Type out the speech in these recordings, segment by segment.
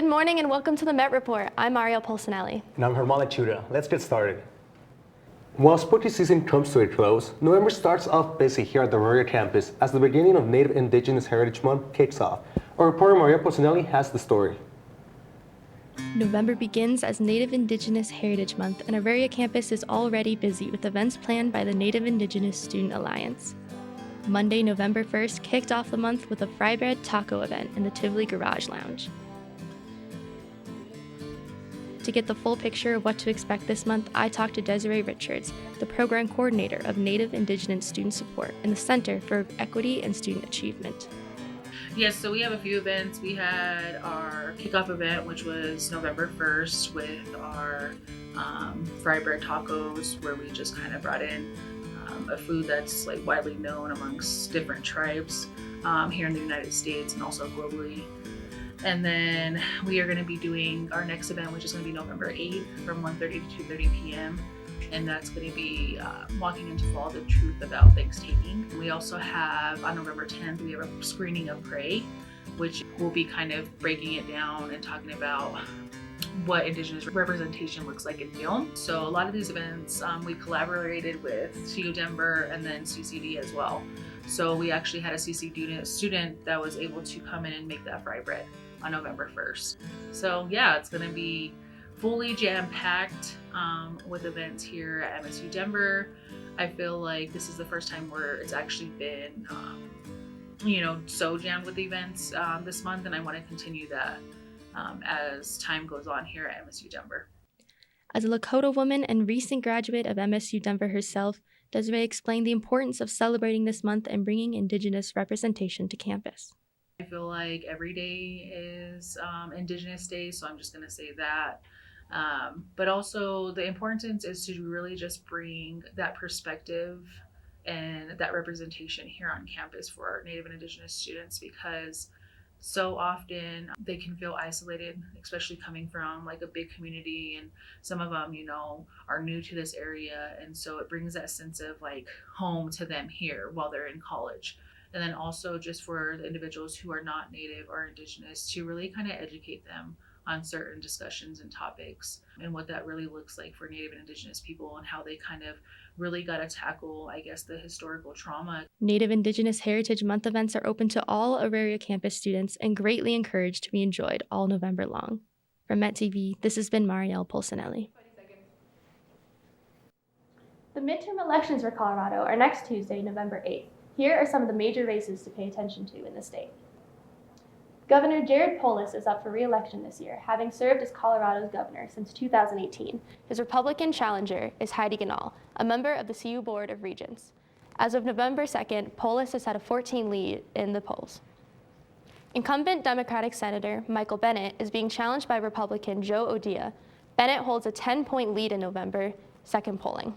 Good morning and welcome to the MetReport. I'm Marielle Pulsinelli. And I'm Lechuga. Let's get started. While spooky season comes to a close, November starts off busy here at the Rowdy campus as the beginning of Native Indigenous Heritage Month kicks off. Our reporter Marielle Pulsinelli has the story. November begins as Native Indigenous Heritage Month, and Rowdy campus is already busy with events planned by the Native Indigenous Student Alliance. Monday, November 1st, kicked off the month with a fry bread taco event in the Tivoli Garage Lounge. To get the full picture of what to expect this month, I talked to Desiree Richards, the program coordinator of Native Indigenous Student Support in the Center for Equity and Student Achievement. Yes, so we have a few events. We had our kickoff event, which was November 1st with our fry bread tacos, where we just kind of brought in a food that's like widely known amongst different tribes here in the United States and also globally. And then we are going to be doing our next event, which is going to be November 8th from 1:30 to 2:30 p.m. And that's going to be walking into all the truth about Thanksgiving. We also have on November 10th, we have a screening of Prey, which will be kind of breaking it down and talking about what Indigenous representation looks like in film. So a lot of these events, we collaborated with CU Denver and then CCD as well. So we actually had a CC student that was able to come in and make that fry bread on November 1st. So yeah, it's gonna be fully jam-packed with events here at MSU Denver. I feel like this is the first time where it's actually been, so jammed with events this month, and I want to continue that as time goes on here at MSU Denver. As a Lakota woman and recent graduate of MSU Denver herself, Desiree explained the importance of celebrating this month and bringing Indigenous representation to campus. I feel like every day is Indigenous Day, so I'm just going to say that. But also the importance is to really just bring that perspective and that representation here on campus for our Native and Indigenous students, because so often they can feel isolated, especially coming from like a big community, and some of them, are new to this area. And so it brings that sense of like home to them here while they're in college. And then also just for the individuals who are not Native or Indigenous to really kind of educate them on certain discussions and topics and what that really looks like for Native and Indigenous people and how they kind of really got to tackle, I guess, the historical trauma. Native Indigenous Heritage Month events are open to all Auraria campus students and greatly encouraged to be enjoyed all November long. From Met TV, this has been Marielle Pulsinelli. The midterm elections for Colorado are next Tuesday, November 8th. Here are some of the major races to pay attention to in the state. Governor Jared Polis is up for re-election this year, having served as Colorado's governor since 2018. His Republican challenger is Heidi Ganahl, a member of the CU Board of Regents. As of November 2nd, Polis has had a 14 lead in the polls. Incumbent Democratic Senator Michael Bennet is being challenged by Republican Joe O'Dea. Bennet holds a 10-point lead in November 2nd polling.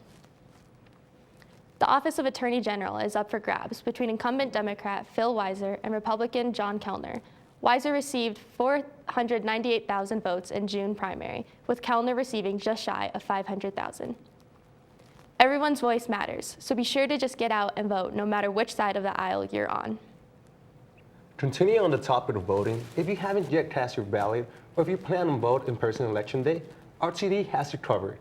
The Office of Attorney General is up for grabs between incumbent Democrat Phil Weiser and Republican John Kellner. Weiser received 498,000 votes in June primary, with Kellner receiving just shy of 500,000. Everyone's voice matters, so be sure to just get out and vote no matter which side of the aisle you're on. Continuing on the topic of voting, if you haven't yet cast your ballot or if you plan on vote in person election day, RTD has you covered.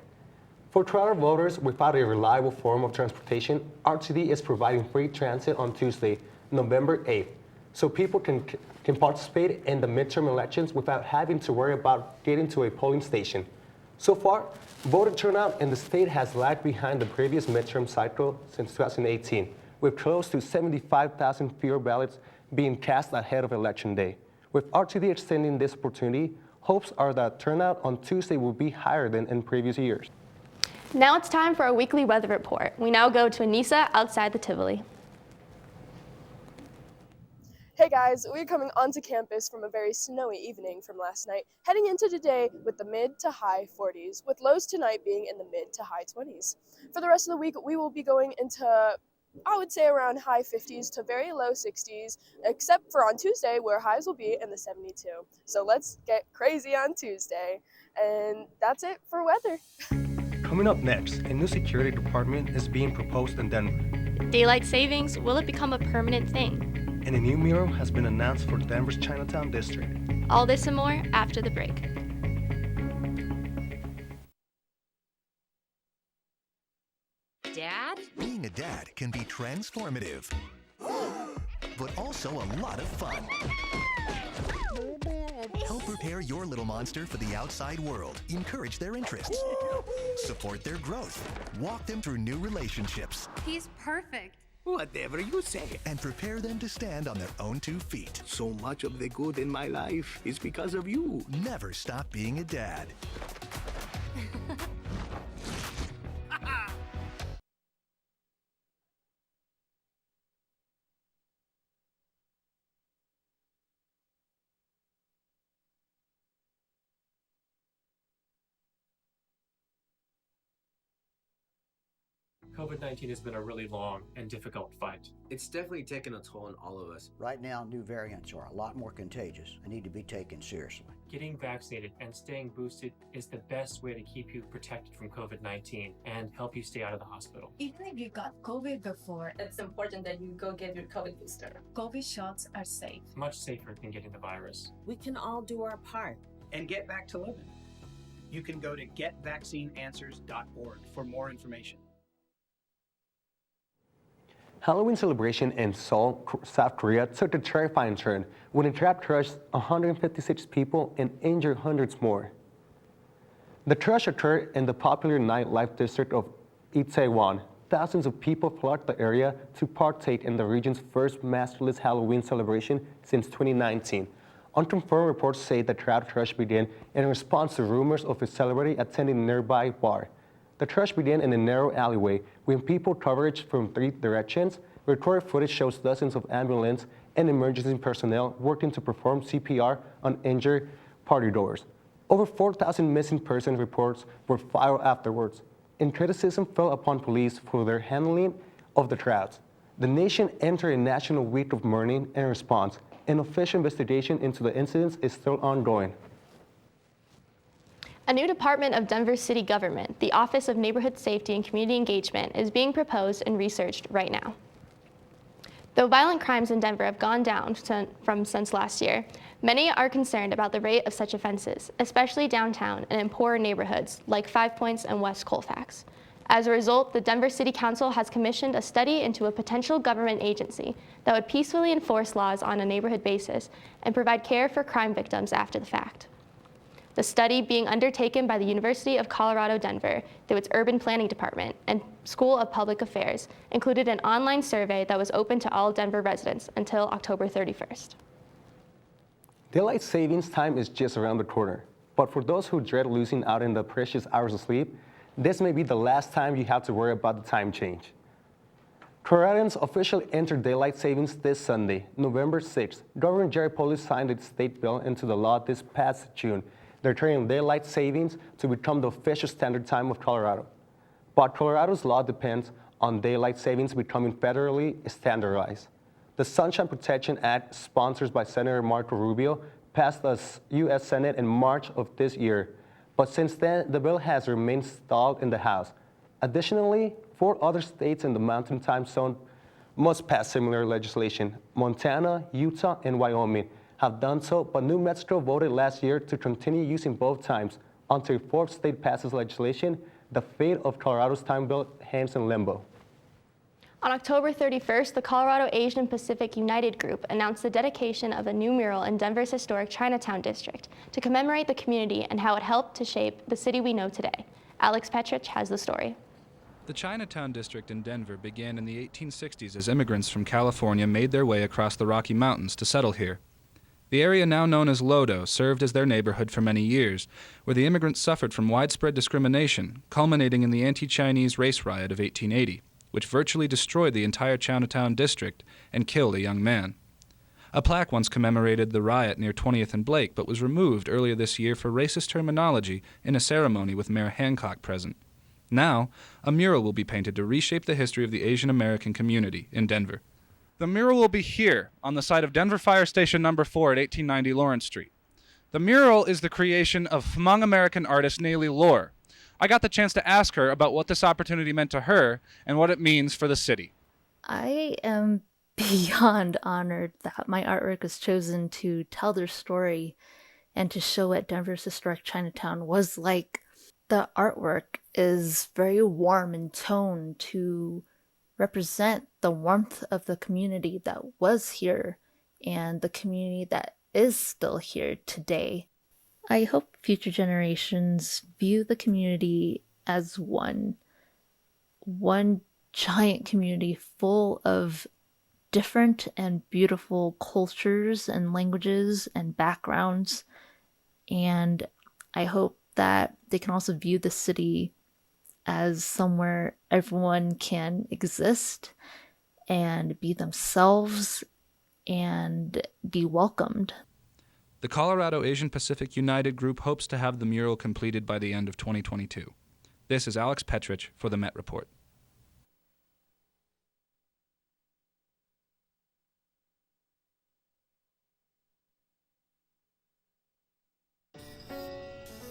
For travel voters without a reliable form of transportation, RTD is providing free transit on Tuesday, November 8th, so people can participate in the midterm elections without having to worry about getting to a polling station. So far, voter turnout in the state has lagged behind the previous midterm cycle since 2018, with close to 75,000 fewer ballots being cast ahead of Election Day. With RTD extending this opportunity, hopes are that turnout on Tuesday will be higher than in previous years. Now it's time for our weekly weather report. We now go to Anissa outside the Tivoli. Hey guys, we're coming onto campus from a very snowy evening from last night, heading into today with the mid to high 40s, with lows tonight being in the mid to high 20s. For the rest of the week, we will be going into, I would say, around high 50s to very low 60s, except for on Tuesday, where highs will be in the 72. So let's get crazy on Tuesday. And that's it for weather. Coming up next, a new security department is being proposed in Denver. Daylight savings, will it become a permanent thing? And a new mural has been announced for Denver's Chinatown district. All this and more after the break. Dad? Being a dad can be transformative, but also a lot of fun. Help prepare your little monster for the outside world. Encourage their interests. Support their growth. Walk them through new relationships. He's perfect. Whatever you say. And prepare them to stand on their own 2 feet. So much of the good in my life is because of you. Never stop being a dad. COVID-19 has been a really long and difficult fight. It's definitely taken a toll on all of us. Right now, new variants are a lot more contagious and need to be taken seriously. Getting vaccinated and staying boosted is the best way to keep you protected from COVID-19 and help you stay out of the hospital. Even if you got COVID before, it's important that you go get your COVID booster. COVID shots are safe. Much safer than getting the virus. We can all do our part and get back to living. You can go to getvaccineanswers.org for more information. Halloween celebration in Seoul, South Korea took a terrifying turn when a trap crushed 156 people and injured hundreds more. The crash occurred in the popular nightlife district of Itaewon. Thousands of people flocked the area to partake in the region's first maskless Halloween celebration since 2019. Unconfirmed reports say the crowd crush began in response to rumors of a celebrity attending a nearby bar. The crash began in a narrow alleyway when people converged from 3 directions. Recorded footage shows dozens of ambulance and emergency personnel working to perform CPR on injured partygoers. Over 4,000 missing person reports were filed afterwards, and criticism fell upon police for their handling of the crowds. The nation entered a national week of mourning in response. An official investigation into the incidents is still ongoing. A new department of Denver city government, the Office of Neighborhood Safety and Community Engagement, is being proposed and researched right now. Though violent crimes in Denver have gone down since last year, many are concerned about the rate of such offenses, especially downtown and in poorer neighborhoods like Five Points and West Colfax. As a result, the Denver City Council has commissioned a study into a potential government agency that would peacefully enforce laws on a neighborhood basis and provide care for crime victims after the fact. The study, being undertaken by the University of Colorado Denver through its Urban Planning Department and School of Public Affairs, included an online survey that was open to all Denver residents until October 31st. Daylight savings time is just around the corner, but for those who dread losing out in the precious hours of sleep, this may be the last time you have to worry about the time change. Coloradans officially entered daylight savings this Sunday, November 6th. Governor Jerry Polis signed the state bill into the law this past June. They're turning daylight savings to become the official standard time of Colorado. But Colorado's law depends on daylight savings becoming federally standardized. The Sunshine Protection Act, sponsored by Senator Marco Rubio, passed the U.S. Senate in March of this year. But since then, the bill has remained stalled in the House. Additionally, 4 other states in the Mountain Time Zone must pass similar legislation. Montana, Utah, and Wyoming have done so, but New Mexico voted last year to continue using both times. Until a 4th state passes legislation, the fate of Colorado's time bill hangs in limbo. On October 31st, the Colorado Asian Pacific United Group announced the dedication of a new mural in Denver's historic Chinatown district to commemorate the community and how it helped to shape the city we know today. Alex Petrich has the story. The Chinatown district in Denver began in the 1860s as immigrants from California made their way across the Rocky Mountains to settle here. The area now known as Lodo served as their neighborhood for many years, where the immigrants suffered from widespread discrimination, culminating in the anti-Chinese race riot of 1880, which virtually destroyed the entire Chinatown district and killed a young man. A plaque once commemorated the riot near 20th and Blake, but was removed earlier this year for racist terminology in a ceremony with Mayor Hancock present. Now, a mural will be painted to reshape the history of the Asian American community in Denver. The mural will be here, on the site of Denver Fire Station No. 4 at 1890 Lawrence Street. The mural is the creation of Hmong American artist Nayli Lohr. I got the chance to ask her about what this opportunity meant to her and what it means for the city. I am beyond honored that my artwork was chosen to tell their story and to show what Denver's historic Chinatown was like. The artwork is very warm in tone to represent the warmth of the community that was here and the community that is still here today. I hope future generations view the community as one giant community full of different and beautiful cultures and languages and backgrounds. And I hope that they can also view the city as somewhere everyone can exist and be themselves and be welcomed. The Colorado Asian Pacific United Group hopes to have the mural completed by the end of 2022. This is Alex Petrich for the MetReport.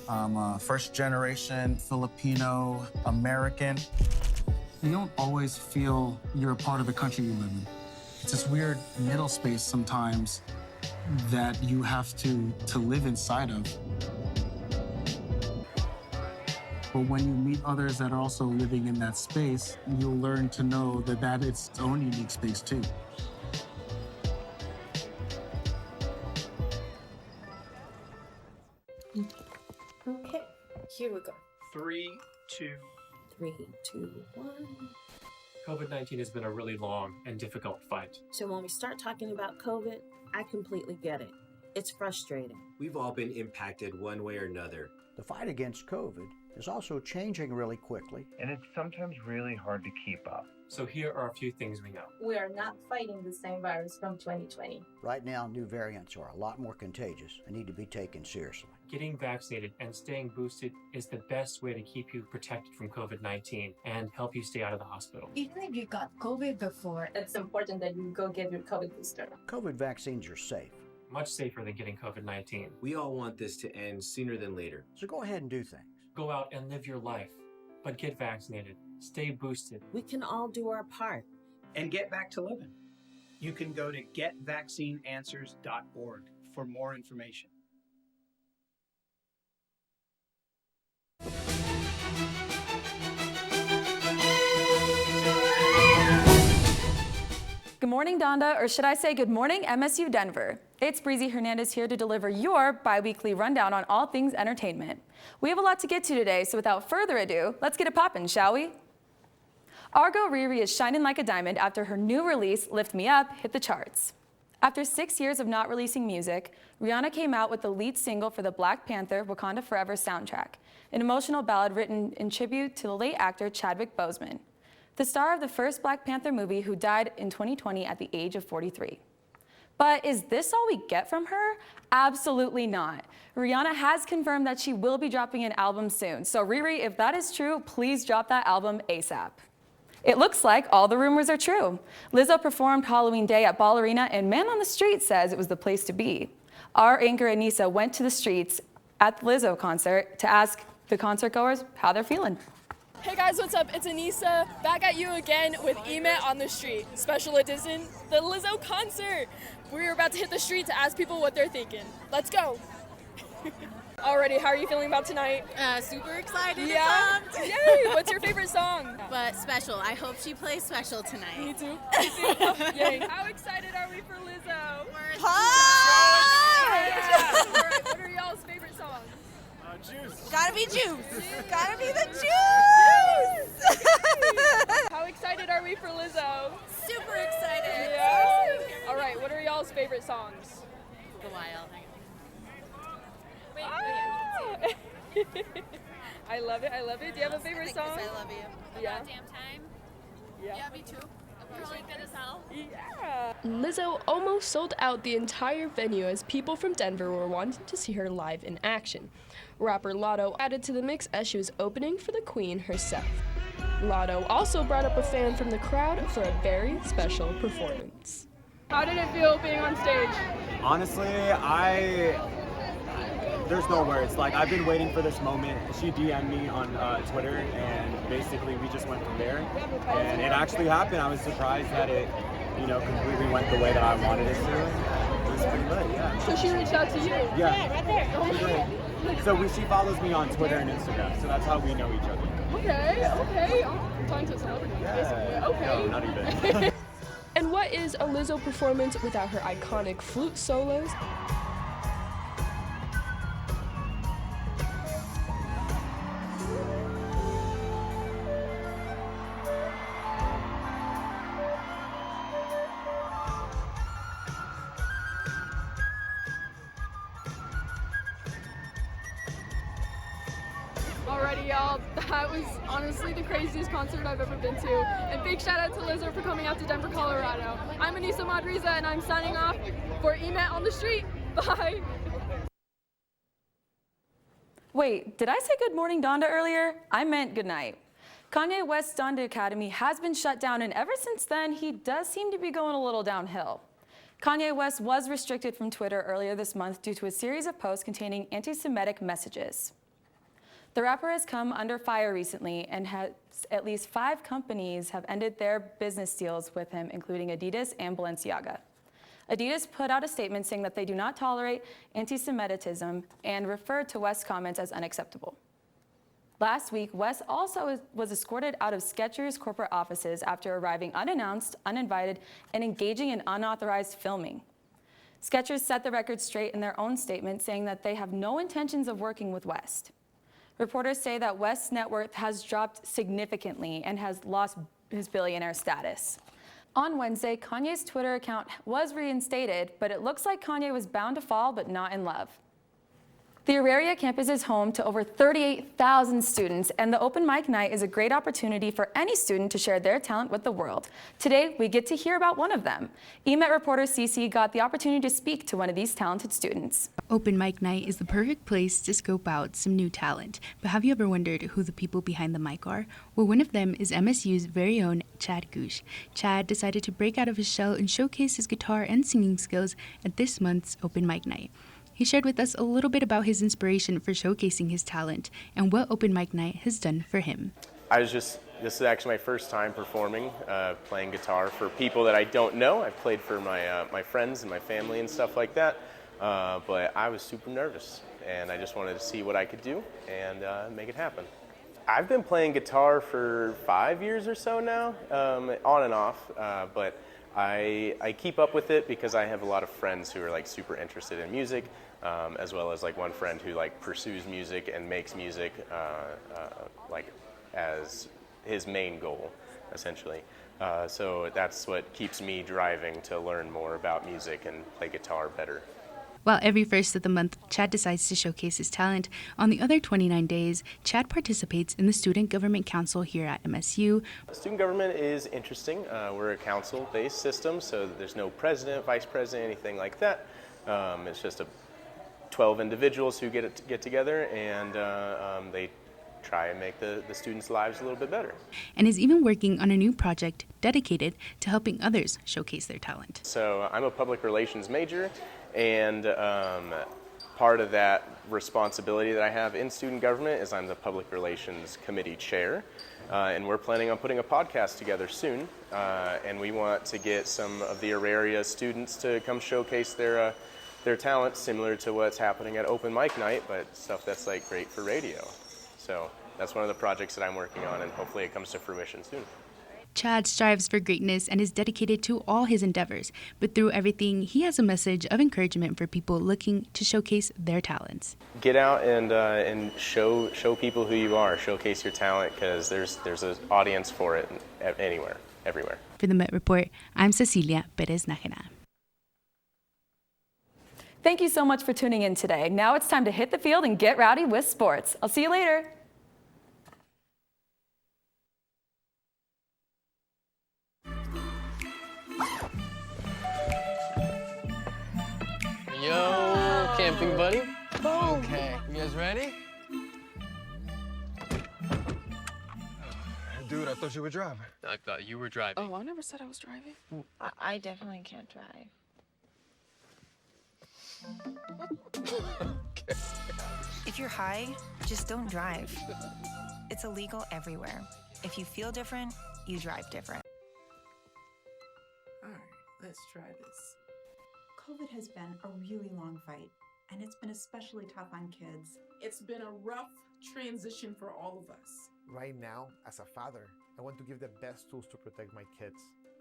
I'm a first-generation Filipino American. You don't always feel you're a part of the country you live in. It's this weird middle space sometimes that you have to live inside of. But when you meet others that are also living in that space, you'll learn to know that it's its own unique space too. Okay, here we go. 3, 2. 3, 2, 1. COVID-19 has been a really long and difficult fight. So when we start talking about COVID, I completely get it. It's frustrating. We've all been impacted one way or another. The fight against COVID is also changing really quickly. And it's sometimes really hard to keep up. So here are a few things we know. We are not fighting the same virus from 2020. Right now, new variants are a lot more contagious and need to be taken seriously. Getting vaccinated and staying boosted is the best way to keep you protected from COVID-19 and help you stay out of the hospital. Even if you got COVID before, It's important that you go get your COVID booster. COVID vaccines are safe, Much safer than getting COVID-19. We all want this to end sooner than later. so go ahead and do things. Go out and live your life, but get vaccinated. Stay boosted. we can all do our part. And get back to living. You can go to getvaccineanswers.org for more information. Good morning, Donda, or should I say good morning, MSU Denver. It's Bri Hernandez here to deliver your bi-weekly rundown on all things entertainment. We have a lot to get to today, so without further ado, let's get it poppin', shall we? Our girl Riri is shining like a diamond after her new release, Lift Me Up, hit the charts. After 6 years of not releasing music, Rhianna came out with the lead single for the Black Panther Wakanda Forever soundtrack, an emotional ballad written in tribute to the late actor Chadwick Boseman, the star of the first Black Panther movie who died in 2020 at the age of 43. But is this all we get from her? Absolutely not. Rhianna has confirmed that she will be dropping an album soon. So Riri, if that is true, please drop that album ASAP. It looks like all the rumors are true. Lizzo performed Halloween Day at Ball Arena, and Man on the Street says it was the place to be. Our anchor Anissa went to the streets at the Lizzo concert to ask the concert goers how they're feeling. Hey guys, what's up? It's Anissa, back at you again with Emet on the Street, special edition, the Lizzo concert. We're about to hit the street to ask people what they're thinking. Let's go. Already, how are you feeling about tonight? Super excited. Yeah? And pumped. Yay! What's your favorite song? But special. I hope she plays special tonight. Me too. Me too. Yay. How excited are we for Lizzo? We're Yeah. All right, what are y'all's favorite songs? Juice. Gotta be Juice. Gotta be the Juice. How excited are we for Lizzo? Super excited. Yeah. All right, what are y'all's favorite songs? The Wild. Wait, I love it. I love it. Do you have a favorite song? I love you. Yeah. About damn time. Yeah. Me too. Really good as hell. Yeah. Lizzo almost sold out the entire venue as people from Denver were wanting to see her live in action. Rapper Lotto added to the mix as she was opening for the Queen herself. Lotto also brought up a fan from the crowd for a very special performance. How did it feel being on stage? Honestly, there's no words. Like, I've been waiting for this moment. She DM'd me on Twitter, and basically we just went from there. And it actually happened. I was surprised that it completely went the way that I wanted it to. It was pretty lit, yeah. So she reached out to you? Yeah. Right there. Oh my God. So she follows me on Twitter and Instagram, so that's how we know each other. Okay. I'm talking to a celebrity, basically. Okay. No, not even. And what is a Lizzo performance without her iconic flute solos? Alrighty, y'all, that was honestly the craziest concert I've ever been to. And big shout out to Lizzo for coming out to Denver, Colorado. I'm Anissa Madriza, and I'm signing off for Emet on the Street. Bye. Wait, did I say good morning Donda earlier? I meant good night. Kanye West's Donda Academy has been shut down, and ever since then, he does seem to be going a little downhill. Kanye West was restricted from Twitter earlier this month due to a series of posts containing anti-Semitic messages. The rapper has come under fire recently, and has at least 5 companies have ended their business deals with him, including Adidas and Balenciaga. Adidas put out a statement saying that they do not tolerate anti-Semitism and referred to West's comments as unacceptable. Last week, West also was escorted out of Skechers' corporate offices after arriving unannounced, uninvited, and engaging in unauthorized filming. Skechers set the record straight in their own statement, saying that they have no intentions of working with West. Reporters say that West's net worth has dropped significantly and has lost his billionaire status. On Wednesday, Kanye's Twitter account was reinstated, but it looks like Kanye was bound to fall, but not in love. The Auraria campus is home to over 38,000 students, and the open mic night is a great opportunity for any student to share their talent with the world. Today, we get to hear about one of them. Emet reporter Cece got the opportunity to speak to one of these talented students. Open mic night is the perfect place to scope out some new talent. But have you ever wondered who the people behind the mic are? Well, one of them is MSU's very own Chad Goosh. Chad decided to break out of his shell and showcase his guitar and singing skills at this month's open mic night. He shared with us a little bit about his inspiration for showcasing his talent and what open mic night has done for him. This is actually my first time performing, playing guitar for people that I don't know. I played for my friends and my family and stuff like that, but I was super nervous and I just wanted to see what I could do and make it happen. I've been playing guitar for 5 years or so now, on and off, but I keep up with it because I have a lot of friends who are like super interested in music, as well as like one friend who like pursues music and makes music like as his main goal, essentially. So that's what keeps me driving to learn more about music and play guitar better. While every first of the month, Chad decides to showcase his talent, on the other 29 days, Chad participates in the Student Government Council here at MSU. Student government is interesting. We're a council-based system, so there's no president, vice president, anything like that. It's just 12 individuals who get together, and they try and make the students' lives a little bit better. And is even working on a new project dedicated to helping others showcase their talent. So I'm a public relations major, and part of that responsibility that I have in student government is I'm the public relations committee chair, and we're planning on putting a podcast together soon, and we want to get some of the Auraria students to come showcase their talent, similar to what's happening at open mic night, but stuff that's like great for radio. So that's one of the projects that I'm working on, and hopefully it comes to fruition soon. Chad strives for greatness and is dedicated to all his endeavors, but through everything, he has a message of encouragement for people looking to showcase their talents. Get out and show people who you are, showcase your talent, because there's an audience for it anywhere, everywhere. For the Met Report, I'm Cecilia Perez-Nájera. Thank you so much for tuning in today. Now it's time to hit the field and get rowdy with sports. I'll see you later. Yo, camping buddy. Okay, you guys ready? Dude, I thought you were driving. I thought you were driving. Oh, I never said I was driving. I definitely can't drive. Okay. If you're high, just don't drive. It's illegal everywhere. If you feel different, you drive different. All right, let's try this. COVID has been a really long fight, and it's been especially tough on kids. It's been a rough transition for all of us. Right now, as a father, I want to give the best tools to protect my kids.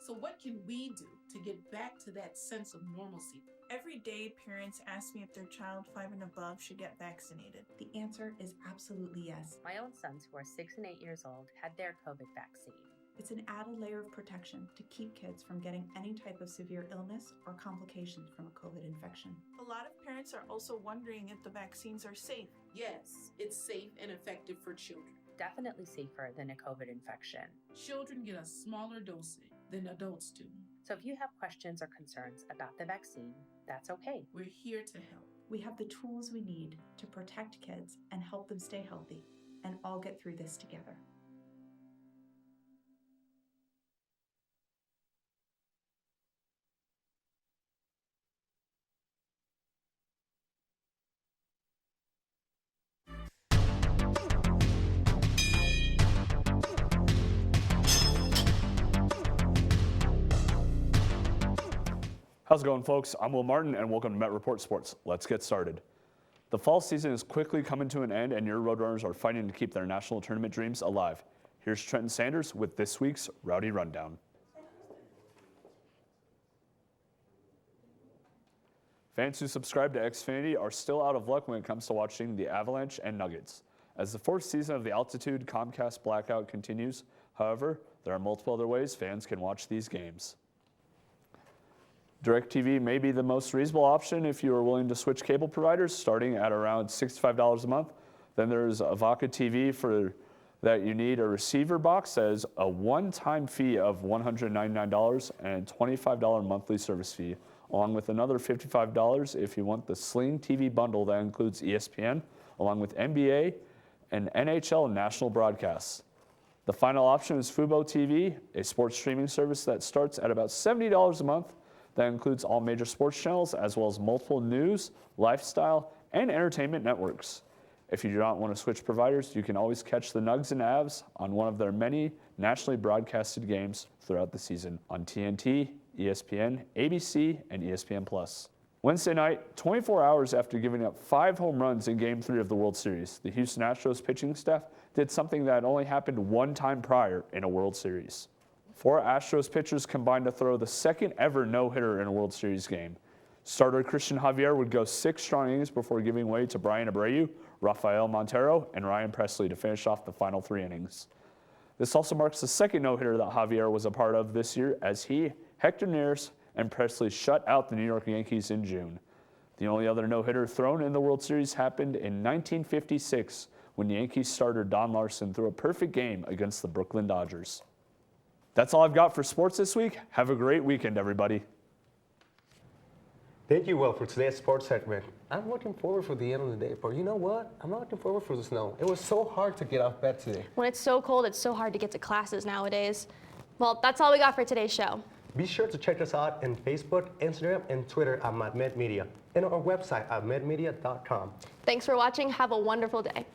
So what can we do to get back to that sense of normalcy? Every day, parents ask me if their child 5 and above should get vaccinated. The answer is absolutely yes. My own sons, who are 6 and 8 years old, had their COVID vaccine. It's an added layer of protection to keep kids from getting any type of severe illness or complications from a COVID infection. A lot of parents are also wondering if the vaccines are safe. Yes, it's safe and effective for children. Definitely safer than a COVID infection. Children get a smaller dosage than adults do. So if you have questions or concerns about the vaccine, that's okay. We're here to help. We have the tools we need to protect kids and help them stay healthy and all get through this together. How's it going, folks? I'm Will Martin, and welcome to MetReport Sports. Let's get started. The fall season is quickly coming to an end, and your Roadrunners are fighting to keep their national tournament dreams alive. Here's Trenton Sanders with this week's Rowdy Rundown. Fans who subscribe to Xfinity are still out of luck when it comes to watching the Avalanche and Nuggets. As the fourth season of the Altitude Comcast blackout continues, however, there are multiple other ways fans can watch these games. DirecTV may be the most reasonable option if you are willing to switch cable providers, starting at around $65 a month. Then there's Avaca TV for that you need a receiver box that is a one-time fee of $199 and $25 monthly service fee, along with another $55 if you want the Sling TV bundle that includes ESPN, along with NBA and NHL national broadcasts. The final option is Fubo TV, a sports streaming service that starts at about $70 a month. That includes all major sports channels, as well as multiple news, lifestyle, and entertainment networks. If you do not want to switch providers, you can always catch the Nugs and Avs on one of their many nationally broadcasted games throughout the season on TNT, ESPN, ABC, and ESPN+. Wednesday night, 24 hours after giving up 5 home runs in Game 3 of the World Series, the Houston Astros pitching staff did something that only happened one time prior in a World Series. 4 Astros pitchers combined to throw the second ever no-hitter in a World Series game. Starter Christian Javier would go 6 strong innings before giving way to Brian Abreu, Rafael Montero, and Ryan Presley to finish off the final 3 innings. This also marks the second no-hitter that Javier was a part of this year, as he, Hector Neris, and Presley shut out the New York Yankees in June. The only other no-hitter thrown in the World Series happened in 1956 when Yankees starter Don Larson threw a perfect game against the Brooklyn Dodgers. That's all I've got for sports this week. Have a great weekend, everybody. Thank you, Will, for today's sports segment. I'm looking forward for the end of the day, but you know what? I'm not looking forward for the snow. It was so hard to get out of bed today. When it's so cold, it's so hard to get to classes nowadays. Well, that's all we got for today's show. Be sure to check us out on Facebook, Instagram, and Twitter at MetMedia, and on our website at metmedia.com. Thanks for watching. Have a wonderful day.